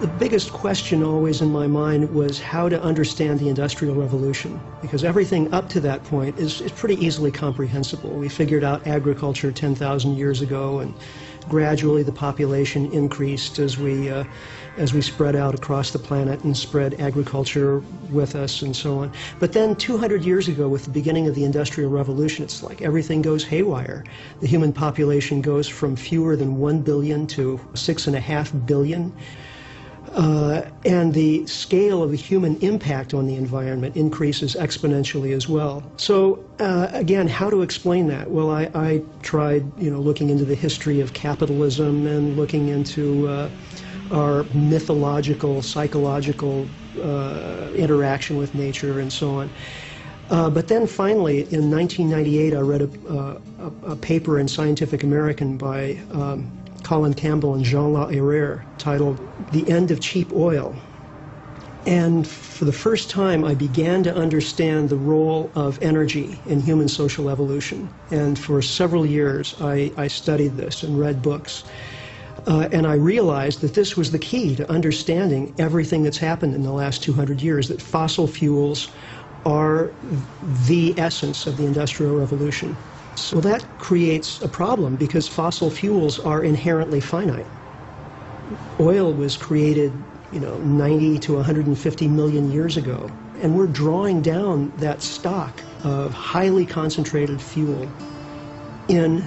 The biggest question always in my mind was how to understand the Industrial Revolution, because everything up to that point is pretty easily comprehensible. We figured out agriculture 10,000 years ago, and gradually the population increased as we spread out across the planet and spread agriculture with us and so on. But then 200 years ago, with the beginning of the Industrial Revolution, it's like everything goes haywire. The human population goes from fewer than 1 billion to 6.5 billion. And the scale of the human impact on the environment increases exponentially as well. So again, how to explain that? Well, I tried, looking into the history of capitalism and looking into our mythological, psychological interaction with nature and so on. But then finally, in 1998, I read a paper in Scientific American by Colin Campbell and Jean Lahireur titled "The End of Cheap Oil." And for the first time, I began to understand the role of energy in human social evolution. And for several years, I studied this and read books. And I realized that this was the key to understanding everything that's happened in the last 200 years, that fossil fuels are the essence of the Industrial Revolution. So that creates a problem because fossil fuels are inherently finite. Oil was created, 90 to 150 million years ago, and we're drawing down that stock of highly concentrated fuel in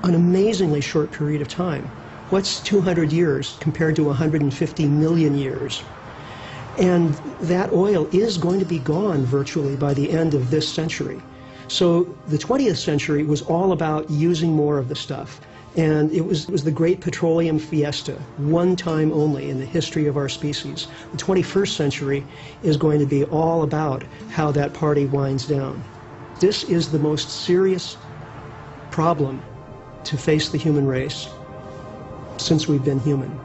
an amazingly short period of time. What's 200 years compared to 150 million years? And that oil is going to be gone virtually by the end of this century. So the 20th century was all about using more of the stuff. And it was the great petroleum fiesta, one time only in the history of our species. The 21st century is going to be all about how that party winds down. This is the most serious problem to face the human race since we've been human.